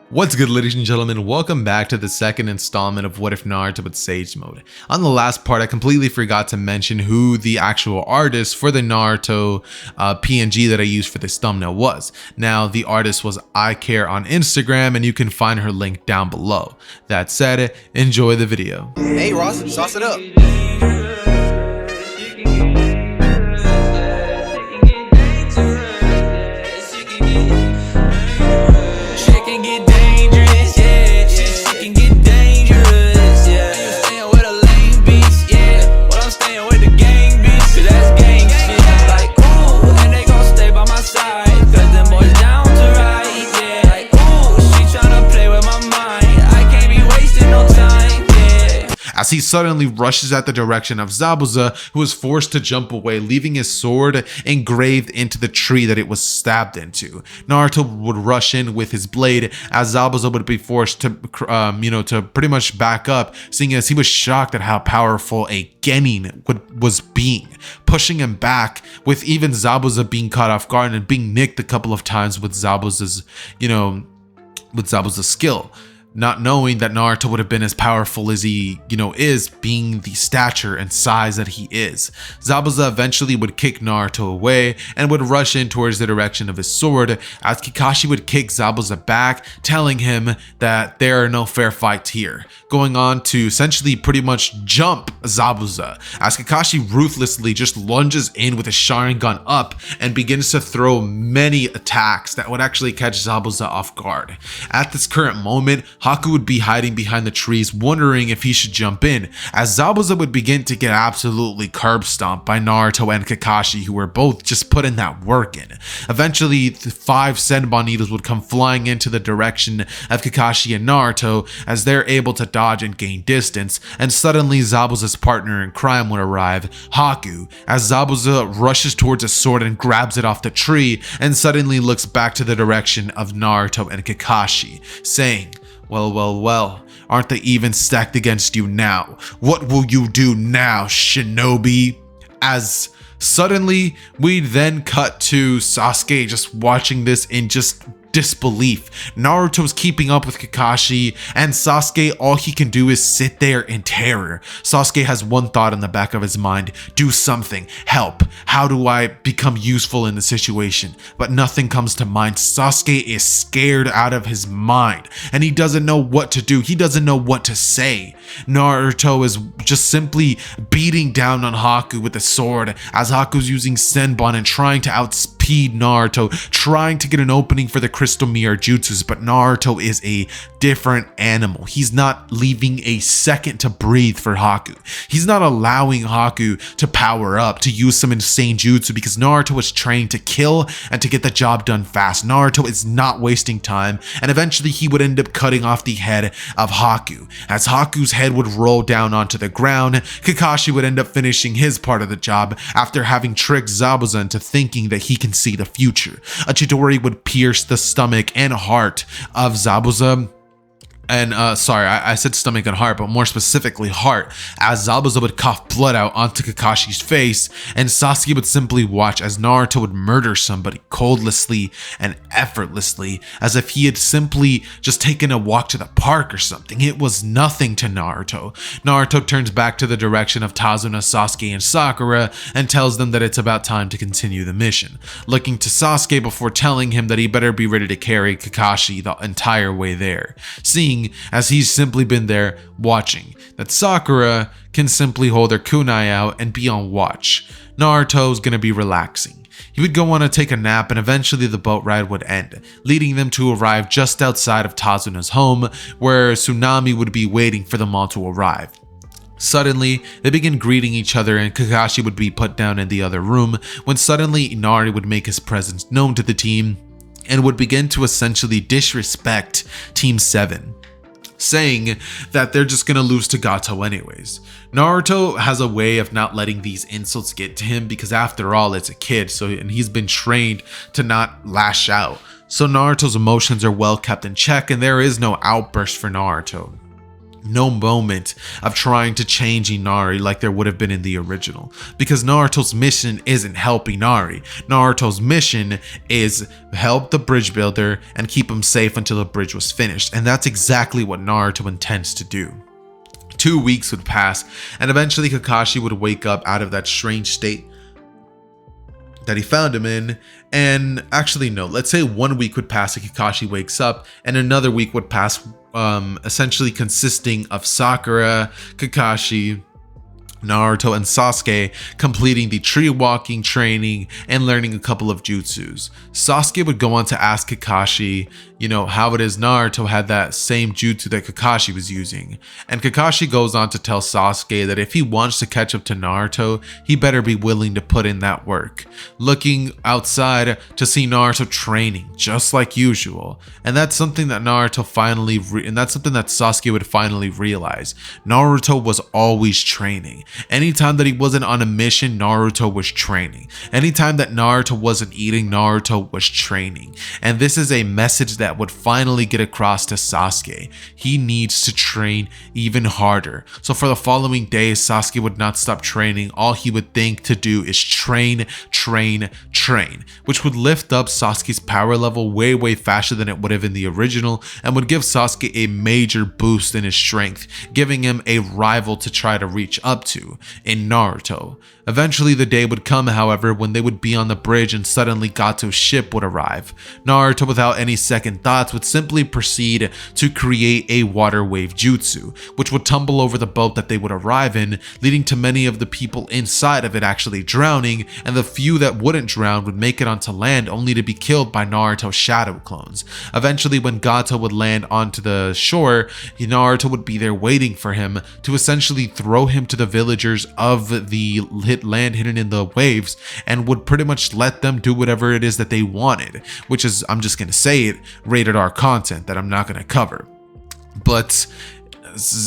What's good, ladies and gentlemen? Welcome back to the second installment of What If Naruto with Sage Mode. On the last part, I completely forgot to mention who the actual artist for the Naruto PNG that I used for this thumbnail was. Now, the artist was iCare on Instagram, and you can find her link down below. That said, enjoy the video. Hey Ross, sauce it up. As he suddenly rushes at the direction of Zabuza, who is forced to jump away, leaving his sword engraved into the tree that it was stabbed into. Naruto would rush in with his blade, as Zabuza would be forced to, to pretty much back up, seeing as he was shocked at how powerful a Genin was being, pushing him back, with even Zabuza being caught off guard and being nicked a couple of times with Zabuza's, skill. Not knowing that Naruto would have been as powerful as he, is, being the stature and size that he is. Zabuza eventually would kick Naruto away and would rush in towards the direction of his sword, as Kakashi would kick Zabuza back, telling him that there are no fair fights here, going on to essentially pretty much jump Zabuza, as Kakashi ruthlessly just lunges in with a Sharingan up and begins to throw many attacks that would actually catch Zabuza off guard. At this current moment, Haku would be hiding behind the trees, wondering if he should jump in, as Zabuza would begin to get absolutely curb stomped by Naruto and Kakashi, who were both just putting that work in. Eventually, the 5 Senbon needles would come flying into the direction of Kakashi and Naruto, as they're able to dodge and gain distance, and suddenly Zabuza's partner in crime would arrive, Haku, as Zabuza rushes towards a sword and grabs it off the tree, and suddenly looks back to the direction of Naruto and Kakashi, saying, Well, aren't they even stacked against you now? What will you do now, Shinobi? As suddenly, we then cut to Sasuke just watching this in just disbelief. Naruto's keeping up with Kakashi, and Sasuke, all he can do is sit there in terror. Sasuke has one thought in the back of his mind: do something, help. How do I become useful in the situation? But nothing comes to mind. Sasuke is scared out of his mind, and he doesn't know what to do. He doesn't know what to say. Naruto is just simply beating down on Haku with a sword, as Haku's using Senbon and trying to outspeed Naruto, trying to get an opening for the Crystal Mirror Jutsus, but Naruto is a different animal. He's not leaving a second to breathe for Haku. He's not allowing Haku to power up, to use some insane jutsu, because Naruto is trained to kill and to get the job done fast. Naruto is not wasting time, and eventually he would end up cutting off the head of Haku. As Haku's head would roll down onto the ground, Kakashi would end up finishing his part of the job after having tricked Zabuza into thinking that he can see the future. A Chidori would pierce the stomach and heart of Zabuza. And I said stomach and heart, but more specifically heart, as Zabuza would cough blood out onto Kakashi's face, and Sasuke would simply watch as Naruto would murder somebody coldlessly and effortlessly, as if he had simply just taken a walk to the park or something. It was nothing to Naruto. Naruto turns back to the direction of Tazuna, Sasuke, and Sakura, and tells them that it's about time to continue the mission, looking to Sasuke before telling him that he better be ready to carry Kakashi the entire way there, seeing as he's simply been there watching that Sakura can simply hold her kunai out and be on watch. Naruto's gonna be relaxing. He would go on to take a nap, and eventually the boat ride would end, leading them to arrive just outside of Tazuna's home, where Tsunami would be waiting for them all to arrive. Suddenly, they begin greeting each other, and Kakashi would be put down in the other room, when suddenly Inari would make his presence known to the team and would begin to essentially disrespect Team 7, saying that they're just gonna lose to Gato anyways. Naruto has a way of not letting these insults get to him, because after all, it's a kid, and he's been trained to not lash out. So Naruto's emotions are well kept in check, and there is no outburst for Naruto. no moment of trying to change Inari like there would have been in the original, because Naruto's mission isn't help Inari. Naruto's mission is help the bridge builder and keep him safe until the bridge was finished, and that's exactly what Naruto intends to do. 2 weeks would pass, and eventually Kakashi would wake up out of that strange state that he found him in. And actually, no, let's say 1 week would pass and Kakashi wakes up, and another week would pass, essentially consisting of Sakura, Kakashi, Naruto, and Sasuke completing the tree walking training and learning a couple of jutsus. Sasuke would go on to ask Kakashi, how it is Naruto had that same jutsu that Kakashi was using. And Kakashi goes on to tell Sasuke that if he wants to catch up to Naruto, he better be willing to put in that work. Looking outside to see Naruto training just like usual. And that's something that that's something that Sasuke would finally realize. Naruto was always training. Anytime that he wasn't on a mission, Naruto was training. Anytime that Naruto wasn't eating, Naruto was training. And this is a message that would finally get across to Sasuke. He needs to train even harder. So for the following days, Sasuke would not stop training. All he would think to do is train, train, train, which would lift up Sasuke's power level way faster than it would have in the original, and would give Sasuke a major boost in his strength, giving him a rival to try to reach up to in Naruto. Eventually the day would come, however, when they would be on the bridge and suddenly Gato's ship would arrive. Naruto, without any second thoughts, would simply proceed to create a water wave jutsu, which would tumble over the boat that they would arrive in, leading to many of the people inside of it actually drowning, and the few that wouldn't drown would make it onto land only to be killed by Naruto's shadow clones. Eventually, when Gato would land onto the shore, Naruto would be there waiting for him to essentially throw him to the villagers of the land hidden in the waves, and would pretty much let them do whatever it is that they wanted, which is, I'm just gonna say it, rated R content that I'm not gonna cover. But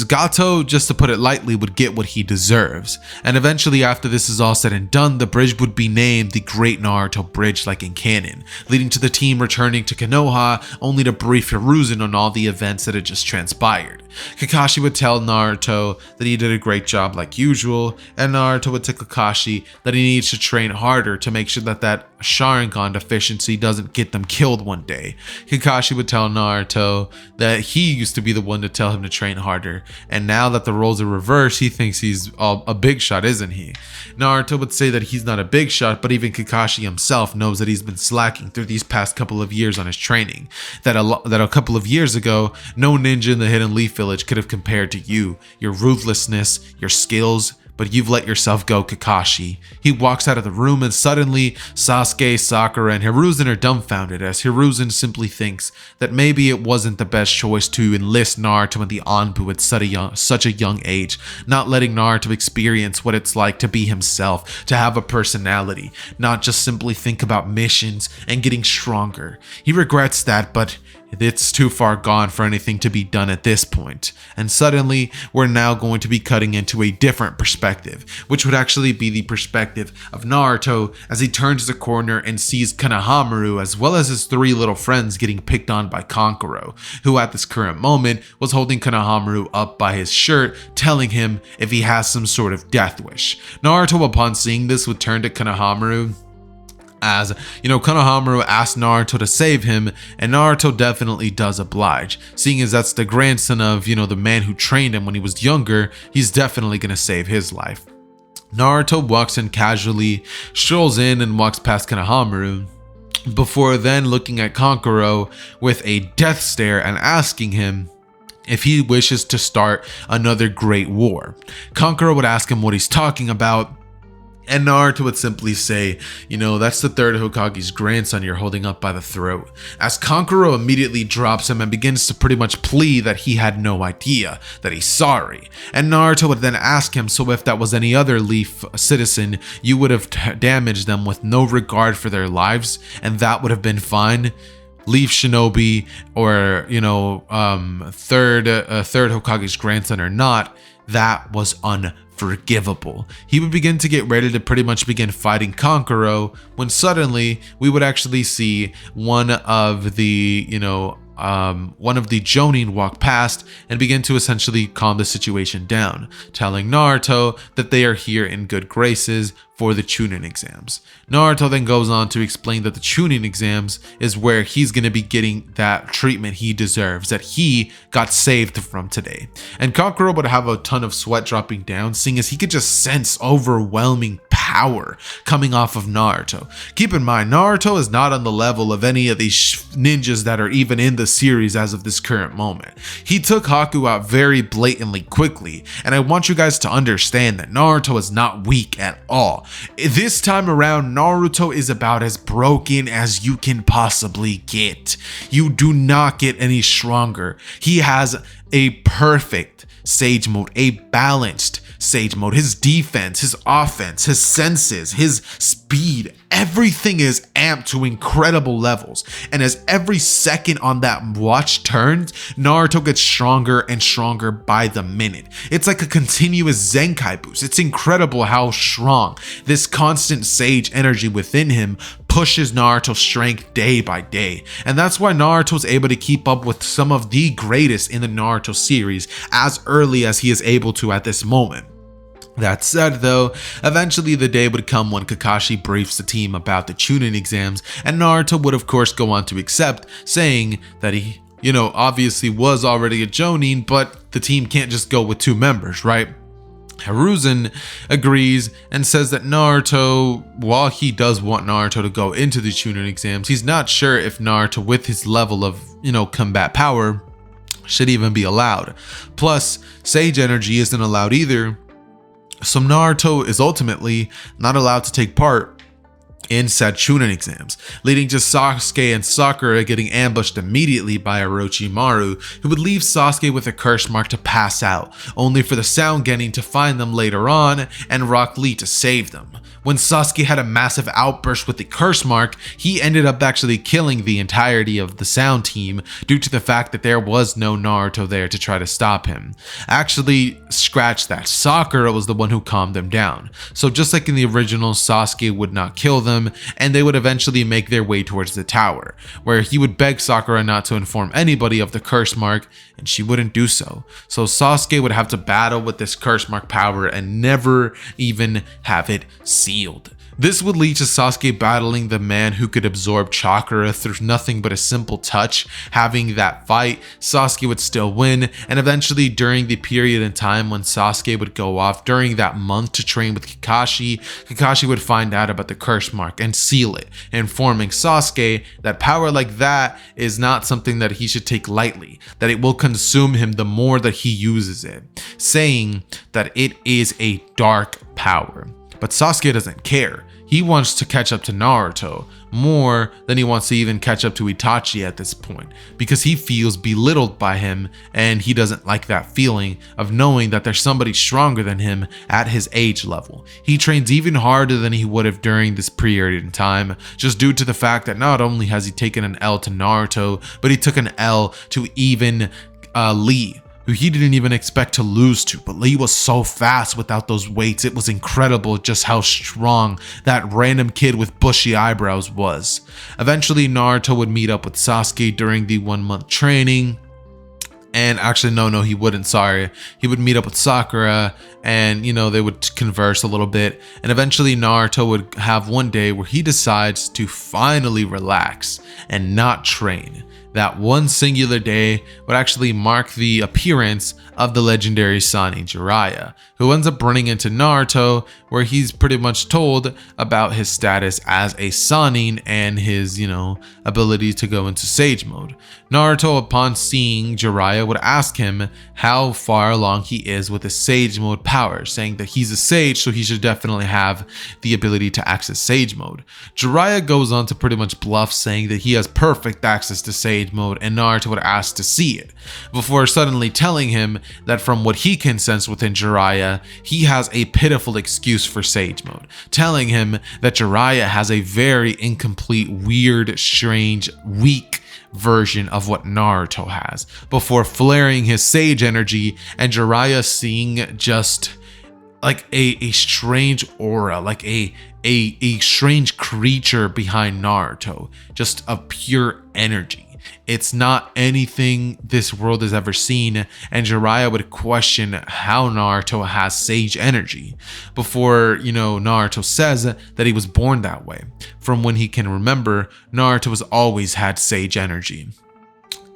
Gato, just to put it lightly, would get what he deserves. And eventually, after this is all said and done, the bridge would be named the Great Naruto Bridge like in canon, leading to the team returning to Konoha only to brief Hiruzen on all the events that had just transpired. Kakashi would tell Naruto that he did a great job like usual, and Naruto would tell Kakashi that he needs to train harder to make sure that that Sharingan deficiency doesn't get them killed one day. Kakashi would tell Naruto that he used to be the one to tell him to train harder, and now that the roles are reversed, he thinks he's a big shot, isn't he? Naruto would say that he's not a big shot, but even Kakashi himself knows that he's been slacking through these past couple of years on his training. That a couple of years ago, no ninja in the Hidden Leaf Village could have compared to you, your ruthlessness, your skills, but you've let yourself go, Kakashi. He walks out of the room, and suddenly Sasuke, Sakura, and Hiruzen are dumbfounded, as Hiruzen simply thinks that maybe it wasn't the best choice to enlist Naruto in the Anbu at such a young age, not letting Naruto experience what it's like to be himself, to have a personality, not just simply think about missions and getting stronger. He regrets that, but it's too far gone for anything to be done at this point. And suddenly, we're now going to be cutting into a different perspective, which would actually be the perspective of Naruto as he turns the corner and sees Konohamaru as well as his three little friends getting picked on by Kankuro, who at this current moment was holding Konohamaru up by his shirt, telling him if he has some sort of death wish. Naruto, upon seeing this, would turn to Konohamaru, as Konohamaru asked Naruto to save him, and Naruto definitely does oblige. Seeing as that's the grandson of, the man who trained him when he was younger, he's definitely gonna save his life. Naruto walks in casually, strolls in and walks past Konohamaru, before then looking at Kankuro with a death stare and asking him if he wishes to start another great war. Kankuro would ask him what he's talking about, and Naruto would simply say, that's the third Hokage's grandson you're holding up by the throat. As Kankuro immediately drops him and begins to pretty much plead that he had no idea, that he's sorry. And Naruto would then ask him, so if that was any other Leaf citizen, you would have damaged them with no regard for their lives, and that would have been fine? Leaf Shinobi or, third Hokage's grandson or not, that was unforgivable. He would begin to get ready to pretty much begin fighting Kankuro when suddenly we would actually see one of the, one of the Jonin walk past and begin to essentially calm the situation down, telling Naruto that they are here in good graces for the Chunin exams. Naruto then goes on to explain that the Chunin exams is where he's going to be getting that treatment he deserves, that he got saved from today. And Kankuro would have a ton of sweat dropping down, seeing as he could just sense overwhelming power coming off of Naruto. Keep in mind, Naruto is not on the level of any of these ninjas that are even in the series as of this current moment. He took Haku out very blatantly quickly, and I want you guys to understand that Naruto is not weak at all. This time around, Naruto is about as broken as you can possibly get. You do not get any stronger. He has a perfect Sage Mode, a balanced Sage Mode. His defense, his offense, his senses, his speed, everything is amped to incredible levels. And as every second on that watch turns, Naruto gets stronger and stronger by the minute. It's like a continuous Zenkai boost. It's incredible how strong this constant Sage energy within him pushes Naruto's strength day by day. And that's why Naruto's able to keep up with some of the greatest in the Naruto series as early as he is able to at this moment. That said though, eventually the day would come when Kakashi briefs the team about the Chunin exams, and Naruto would of course go on to accept, saying that he, obviously was already a Jonin, but the team can't just go with 2 members, right? Hiruzen agrees and says that Naruto, while he does want Naruto to go into the Chunin exams, he's not sure if Naruto with his level of, combat power should even be allowed. Plus, Sage energy isn't allowed either. So Naruto is ultimately not allowed to take part in said Chunin exams, leading to Sasuke and Sakura getting ambushed immediately by Orochimaru, who would leave Sasuke with a curse mark to pass out, only for the Sound Genin to find them later on and Rock Lee to save them. When Sasuke had a massive outburst with the curse mark, he ended up actually killing the entirety of the Sound team due to the fact that there was no Naruto there to try to stop him. Actually, scratch that, Sakura was the one who calmed them down. So just like in the original, Sasuke would not kill them, and they would eventually make their way towards the tower, where he would beg Sakura not to inform anybody of the curse mark, and she wouldn't do so. So Sasuke would have to battle with this curse mark power and never even have it sealed. This would lead to Sasuke battling the man who could absorb chakra through nothing but a simple touch. Having that fight, Sasuke would still win, and eventually during the period in time when Sasuke would go off during that month to train with Kakashi, Kakashi would find out about the curse mark and seal it, informing Sasuke that power like that is not something that he should take lightly, that it will consume him the more that he uses it, saying that it is a dark power. But Sasuke doesn't care. He wants to catch up to Naruto more than he wants to even catch up to Itachi at this point, because he feels belittled by him, and he doesn't like that feeling of knowing that there's somebody stronger than him at his age level. He trains even harder than he would have during this period in time, just due to the fact that not only has he taken an L to Naruto, but he took an L to even Lee, who he didn't even expect to lose to, but Lee was so fast without those weights. It was incredible just how strong that random kid with bushy eyebrows was. Eventually, Naruto would meet up with Sasuke during the 1-month training. And actually, no, he wouldn't, sorry. He would meet up with Sakura and, they would converse a little bit. And eventually Naruto would have one day where he decides to finally relax and not train. That one singular day would actually mark the appearance of the legendary Sannin Jiraiya, who ends up running into Naruto, where he's pretty much told about his status as a Sannin and his, ability to go into Sage Mode. Naruto, upon seeing Jiraiya, would ask him how far along he is with his Sage Mode power, saying that he's a Sage, so he should definitely have the ability to access Sage Mode. Jiraiya goes on to pretty much bluff, saying that he has perfect access to Sage Mode, and Naruto would ask to see it, before suddenly telling him that from what he can sense within Jiraiya, he has a pitiful excuse for Sage Mode, telling him that Jiraiya has a very incomplete, weird, strange, weak version of what Naruto has, before flaring his Sage energy and Jiraiya seeing just like a strange aura, like a strange creature behind Naruto, just of pure energy. It's not anything this world has ever seen, and Jiraiya would question how Naruto has sage energy before, Naruto says that he was born that way. From when he can remember, Naruto has always had sage energy.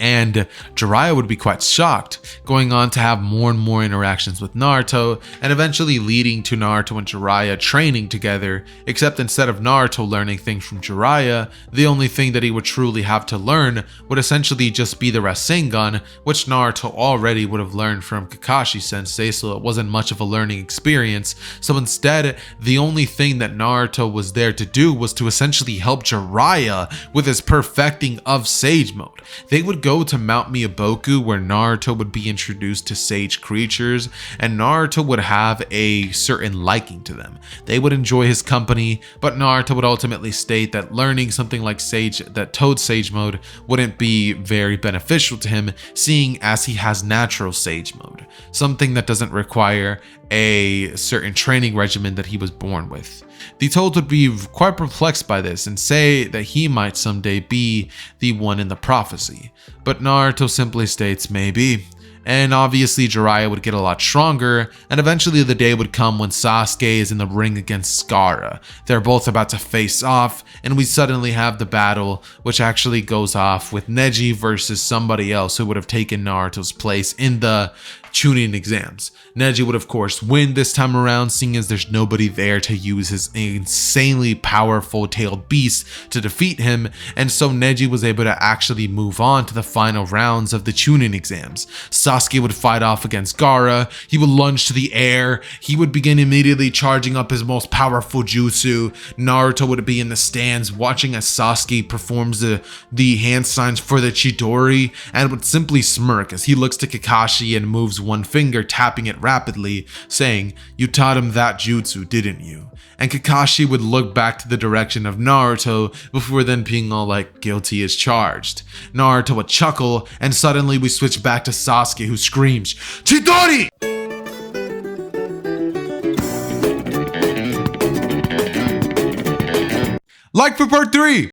And Jiraiya would be quite shocked, going on to have more and more interactions with Naruto, and eventually leading to Naruto and Jiraiya training together, except instead of Naruto learning things from Jiraiya, the only thing that he would truly have to learn would essentially just be the Rasengan, which Naruto already would have learned from Kakashi Sensei, so it wasn't much of a learning experience. So instead, the only thing that Naruto was there to do was to essentially help Jiraiya with his perfecting of Sage Mode. They would go to Mount Miyaboku, where Naruto would be introduced to sage creatures, and Naruto would have a certain liking to them. They would enjoy his company, but Naruto would ultimately state that learning something like Toad Sage Mode wouldn't be very beneficial to him, seeing as he has natural Sage Mode, something that doesn't require a certain training regimen that he was born with. The Toad would be quite perplexed by this and say that he might someday be the one in the prophecy, but Naruto simply states maybe. And obviously Jiraiya would get a lot stronger, and eventually the day would come when Sasuke is in the ring against Gaara. They're both about to face off, and we suddenly have the battle, which actually goes off with Neji versus somebody else who would have taken Naruto's place in the Chunin exams. Neji would of course win this time around, seeing as there's nobody there to use his insanely powerful tailed beast to defeat him, and so Neji was able to actually move on to the final rounds of the Chunin exams. Sasuke would fight off against Gaara, he would lunge to the air, he would begin immediately charging up his most powerful jutsu. Naruto would be in the stands watching as Sasuke performs the hand signs for the Chidori, and would simply smirk as he looks to Kakashi and moves one finger, tapping it rapidly, saying, "You taught him that jutsu, didn't you?" And Kakashi would look back to the direction of Naruto before then being all like, "Guilty as charged." Naruto would chuckle, and suddenly we switch back to Sasuke, who screams, "Chidori!" Like for part 3!